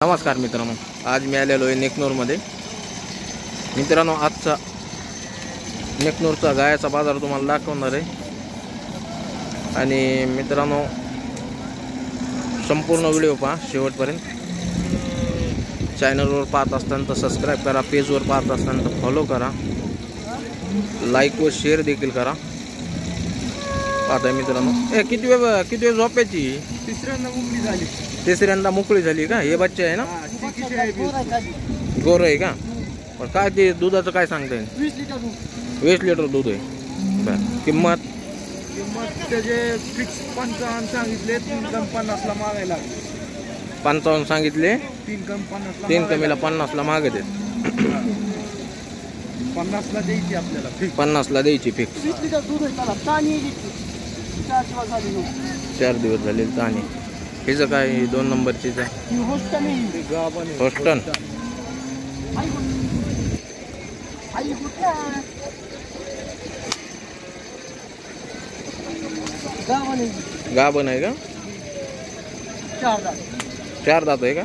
नमस्कार मित्रांनो, आज मी आलेलो आहे नेकनूरमध्ये. मित्रांनो, आजचा नेकनूरचा गायाचा बाजार तुम्हाला दाखवणार आहे. आणि मित्रांनो, संपूर्ण व्हिडिओ पहा शेवटपर्यंत. चॅनलवर पाहत असताना तर सबस्क्राईब करा, पेजवर पाहत असताना तर फॉलो करा, लाईक व शेअर देखील करा. पाहताय मित्रांनो, किती वेळ झोपायची? तिसऱ्यांदा मोकळी झाली का? हे बच्चे आहे ना? गोर आहे का? पण काय ते दुधाचं काय सांगता येईल? 20 लिटर दूध आहे. बरं, किंमत त्याचे फिक्स 55 सांगितले, 3,50ला मागायला. 55 सांगितले, 3,50 कमीला 50ला मागत आहेत. 50ला द्यायची आपल्याला, 50ला द्यायची फिक्स. 4 दिवस झाले. आणि हिचं काय 2 नंबरचीच आहे? होस्टन. गाभण आहे का? 4 दात आहे का?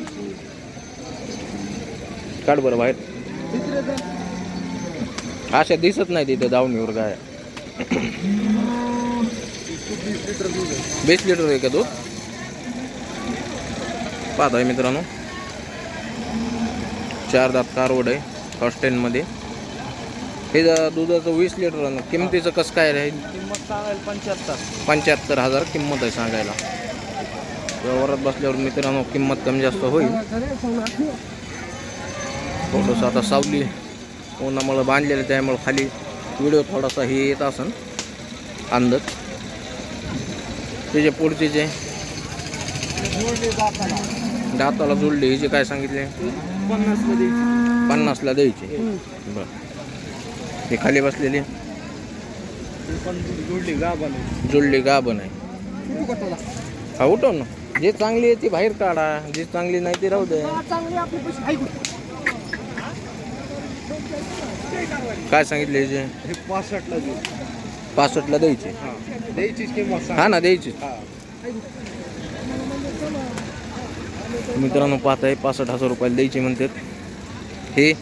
काढ बरं बाहेर. अशा दिसत नाही तिथे दावणीवर गाय. 20 लिटर आहे का दूध? पाहताय मित्रांनो, 4 दात कारवड आहे, हॉस्टेलमध्ये. हे दुधाचं 20 लिटर. किमतीचं कसं काय राहील? किंमत सांगायला 75,000 किंमत आहे सांगायला. व्यवहारात बसल्यावर मित्रांनो किंमत कमी जास्त होईल. थोडंसं आता सावली उन्हामुळे बांधलेलं, त्यामुळे खाली व्हिडिओ थोडासा हे येत असेल अंदाज. त्याचे पुढचे जे दाताला जुळले, हिचे काय सांगितले? 50ला द्यायचे. बरं, हे खाली बसलेली जुळली गाभण आहे. हा, उठव ना. जे चांगली आहे ती बाहेर काढा, जी चांगली नाही ती राहू दे. काय सांगितले हिचे? 65ला द्यायचे. हा ना, द्यायची. मित्रांनो पाहताय, 65,000 रुपयाला द्यायची म्हणतात. हे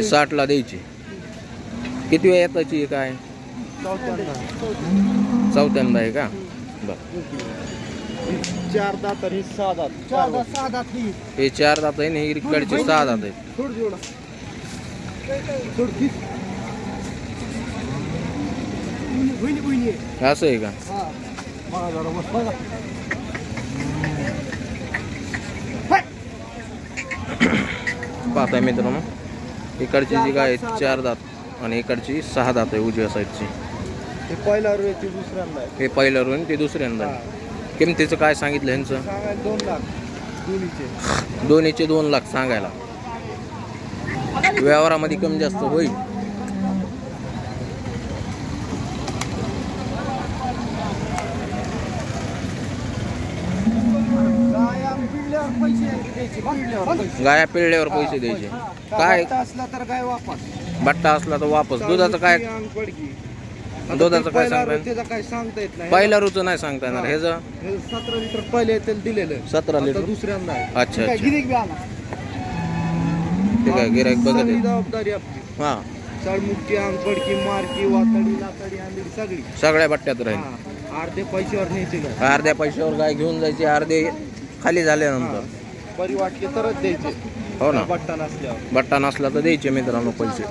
60ला द्यायची. किती वेळ येताची काय? चौथ्यांदा आहे का? बरं. 4 दात आणि 6 दात. हे 4 दात आहे, हे इकडचे 6 दात आहे. असं आहे का? पाहताय मित्रांनो, इकडची जी गाय 4 दात आणि इकडची 6 दात आहे उजव्या साईडची. हे पहिला रू आहे, दुसऱ्यांदा आहे. हे पहिलं रू ते दुसऱ्यांदा. किमतीचं काय सांगितलं ह्यांचं? 2 लाख दोन्हीचे 2 लाख सांगायला. व्यवहारामध्ये कमी जास्त होईल. गाया पिळल्यावर पैसे द्यायचे. काय असला तर काय वापस, बट्टा असला तर वापस. दुधाचं काय? दुधाचं काय सांगता येत नाही. पहिल्या रूचं नाही सांगता येणार. हे 17 लिटर पहिले तेल दिलेलं, 17 लिटर दुसऱ्यांदा. अच्छा, ठीक आहे. गिराईक बघत आहे. जबाबदारी आपली. हा, चढमुक्की, अंगपडकी, मारकी, वातडी, लातडी, आंधळी सगळ्या बट्ट्यात राहील. अर्धे पैशावर न्यायचे गाय. अर्ध्या पैशावर गाय घेऊन जायची, अर्धे खाली झाल्यानंतर बरी वाटली तरच द्यायचे. हो ना, बट्टा नसल्यावर. बट्टा नसला तर द्यायचे मित्रांनो पैसे.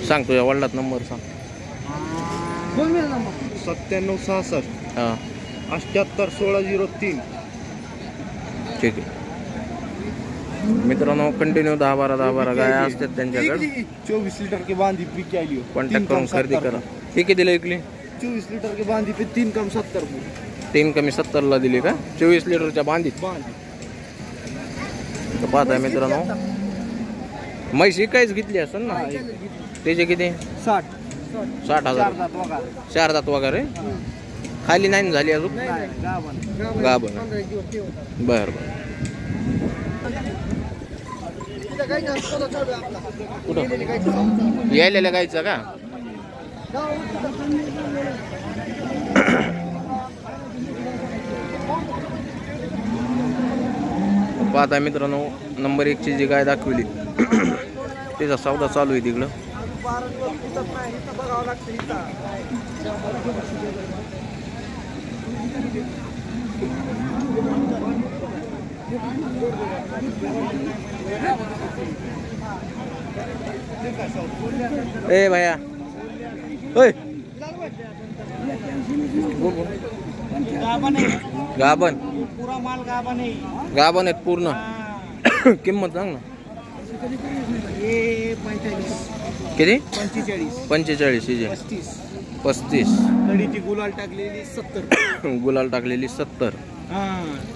सांग तुझ्या वडिलात नंबर सांग. 9766 हां, 78 16 03. ठीक आहे मित्रांनो. कंटिन्यू 10-12 गाया असतात त्यांच्याकडे. 24 लिटर की बांधी पी के आली. कॉन्टॅक्ट करून खरेदी करा. ही कितीला विकली? 24 लिटर की बांधी पे 3 कम 70. 3 कमी 70ला दिली का? 24 लिटरच्या बांधीत. तर पाहताय मित्रांनो, म्हैशी काहीच घेतली असेल ना? त्याचे किती? 60,000. 4 दात वगैरे. खाली नाही झाली अजून? गाभण. बरं बरं. कुठं यायलेल्या गायचं का? पाहता मित्रांनो नंबर 1 ची जी गाय दाखवली त्याचा सौदा चालू आहे तिकडं. ए भैया ओय गाबन पुरा माल गाभण आहे. गाबन आहेत पूर्ण. किंमत सांग ना. हे 45 किती 45 हिजे 35 नडीची गुलाल टाकलेली 70. गुलाल टाकलेली 70. हा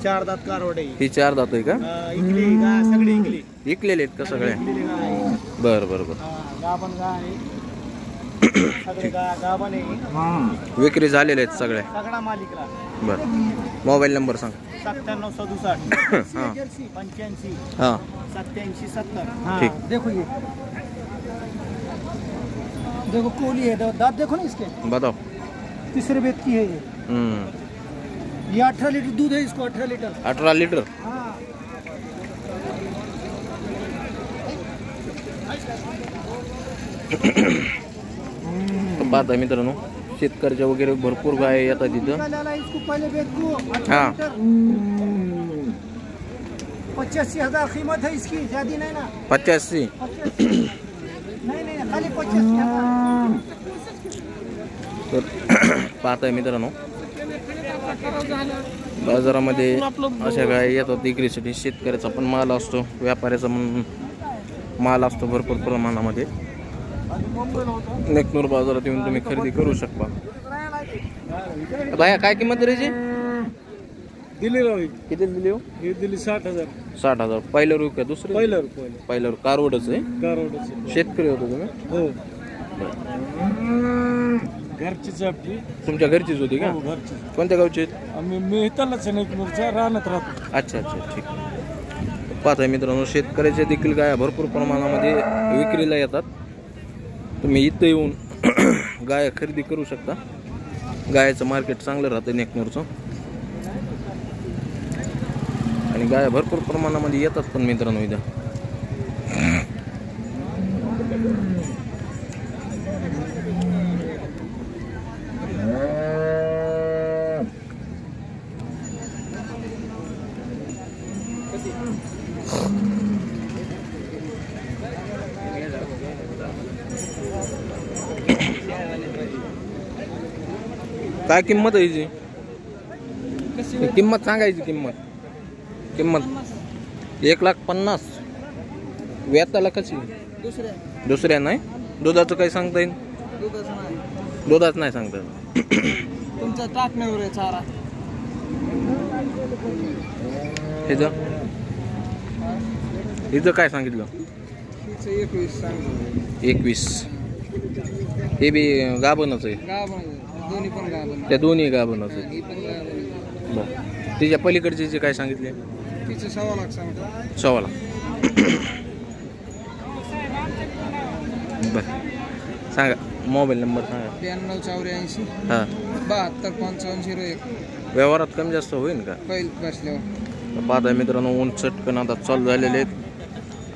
4 दात कारवड आहे. ही 4 दात आहे का? इकले गा सगळे इकले विकलेले आहेत का सगळे? बर बर बर. गाभण गाय आहे. सगळे गाभण आहे. विक्री झालेले आहेत सगळ्या. सगळा मालिकला. बर. मोबाईल नंबर सांग. 97 67 हां 85 हां 87 70. ठीक. देखो ये देखो कोली है, दांत देखो ना इसके. बताओ. तीसरे वेद की है ये. ये 18 लीटर दूध है इसको. 18 लीटर. 18 लिटर. हाँ. पाहता मित्रांनो शेतकऱ्याच्या वगैरे भरपूर गाय येतात तिथं. इसको पहले वेद को 18 हाँ. लीटर. 85,000 कीमत है इसकी. ज्यादा नहीं ना. 85. 85 नहीं नहीं खाली 85,000. तर पाहताय मित्रांनो बाजारामध्ये अशा गाय येतात विक्रीसाठी. शेतकऱ्याचा पण माल असतो, व्यापाऱ्याचा पण माल असतो भरपूर प्रमाणामध्ये. नेकनूर बाजारात येऊन तुम्ही खरेदी करू शकता. बाया काय किंमत द्यायची? दिली रावी. किती दिली हो? हे दिली 60,000. 60,000. पहिलं रू का दुसरं? पहिलं रू. कारवडच आहे. शेतकरी होतो तुम्ही? हो. घरचीच आपली. तुमच्या घरचीच होती का? घरची. कोणत्या गावची? आम्ही मेहतालाच नेकनूरच्या राहण्यात राहतो. अच्छा अच्छा ठीक. पाहताय मित्रांनो शेतकऱ्याच्या देखील गाया भरपूर प्रमाणामध्ये विक्रीला येतात. तुम्ही इथं येऊन गाया खरेदी करू शकता. गायाचं मार्केट चांगलं राहतं नेकनूरचं आणि गाया भरपूर प्रमाणामध्ये येतात पण मित्रांनो इथं. काय किंमत आहे हिची? किंमत सांगायची. किंमत 1,50,000. व्याताला कशी? दुसऱ्या नाही. दुधाचं काही सांगता येईल? दुधाच नाही सांगता येईल. तुमचा टाकण्यावर आहे चारा. हिचं काय सांगितलं? 21 सांगितलं. 21. हे बी गाभणच आहे. दोन्ही पण गाभण. त्या दोन्ही गाभणच आहे. बरं. तिच्या पलीकडचे जे काय सांगितले? तिचं 1.25 लाख सांगतो. 1.25 लाख. बरं सांगा. मोबाईल नंबर सांगा. 9284 हां 725501. व्यवहारात कमी जास्त होईल का? पहिल बसल्यावर. पाहताय मित्रांनो ऊन चटकन आता चालू झालेले आहेत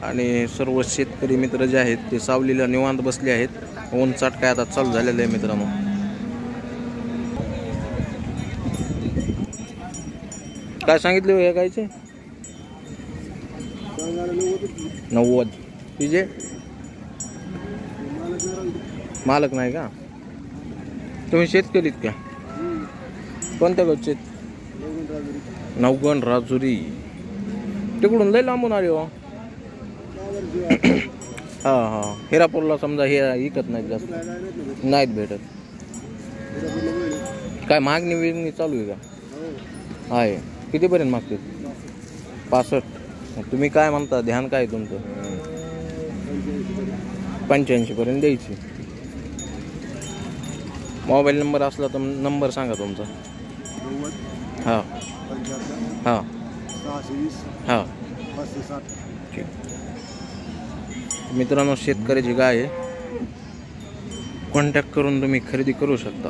आणि सर्व शेतकरी मित्र जे आहेत ते सावलीला निवांत बसले आहेत. ऊन चटका आता चालू झालेलं आहे मित्रांनो. काय सांगितले हे गायचे? 90. तिचे मालक नाही का? तुम्ही शेतकरीत का? कोणत्या गावचे? नवगण राजुरी. तिकडून लय लांबून आले हो. हां हां. हिरापूरला समजा हे विकत नाहीत जास्त. नाहीत भेटत. काय मागणी विगणी चालू आहे का? आहे. कितीपर्यंत मागते? 65. तुम्ही काय म्हणता? ध्यान काय तुमचं? 85 पर्यंत द्यायची. मोबाईल नंबर असला तर नंबर सांगा तुमचा. हां हां हां ठीक. मित्रांनो शेतकऱ्याची गाय आहे. कॉन्टॅक्ट करून तुम्ही खरेदी करू शकता.